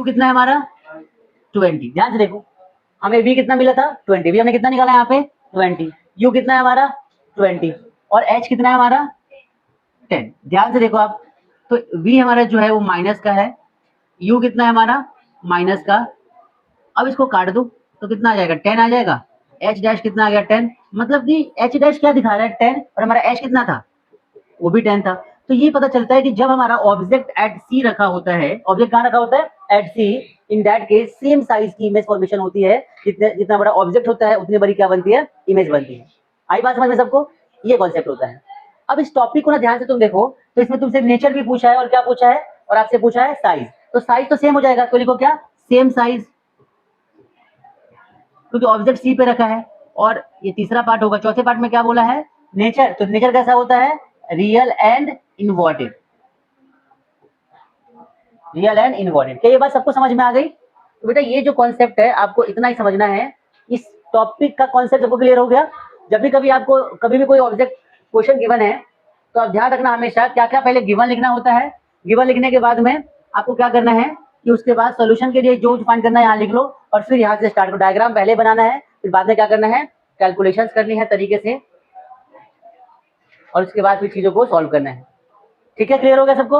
u कितना है हमारा 20। ध्यान से देखो, हमें v कितना मिला था 20, v हमने कितना निकाला यहाँ पे 20, u कितना है हमारा 20 और h कितना है हमारा 10। ध्यान से देखो आप, तो v हमारा जो है वो माइनस का है, u कितना है हमारा माइनस का। अब इसको काट दो तो कितना आ जाएगा 10 आ जाएगा, h डैश कितना आ गया 10, मतलब कि h डैश क्या दिखा रहा है 10 और हमारा h कितना था वो भी 10 था। तो ये पता चलता है कि जब हमारा ऑब्जेक्ट एट सी रखा होता है, ऑब्जेक्ट कहाँ रखा होता है at C, in that case same size की इमेज फॉर्मेशन होती है, जितना बड़ा ऑब्जेक्ट होता है उतनी बड़ी क्या बनती है इमेज बनती है। आई बात समझ में सबको, ये कॉन्सेप्ट होता है। अब इस टॉपिक को ना ध्यान से तुम देखो, तो इसमें तुमसे नेचर भी पूछा है और क्या पूछा है और आपसे पूछा है साइज, तो साइज तो सेम हो जाएगा, तो लिखो क्या सेम साइज, क्योंकि ऑब्जेक्ट सी पे रखा है। और ये तीसरा पार्ट होगा, चौथे पार्ट में क्या बोला है नेचर, तो नेचर कैसा होता है real and inverted, real and inverted. क्या ये बात सबको समझ में आ गई? तो बेटा ये जो कॉन्सेप्ट है आपको इतना ही समझना है, इस टॉपिक का कॉन्सेप्ट सबको क्लियर हो गया। जब भी कभी आपको कभी भी कोई ऑब्जेक्ट क्वेश्चन गिवन है तो आप ध्यान रखना हमेशा क्या क्या पहले गिवन लिखना होता है, गिवन लिखने के बाद में आपको क्या करना है कि उसके बाद सोल्यूशन के लिए जो फाइंड करना है यहाँ लिख लो और फिर यहाँ से स्टार्ट करो। डायग्राम पहले बनाना है, फिर बाद में क्या करना है कैलकुलेशंस करनी है तरीके से, और उसके बाद फिर चीजों को सॉल्व करना है। ठीक है, क्लियर हो गया सबको?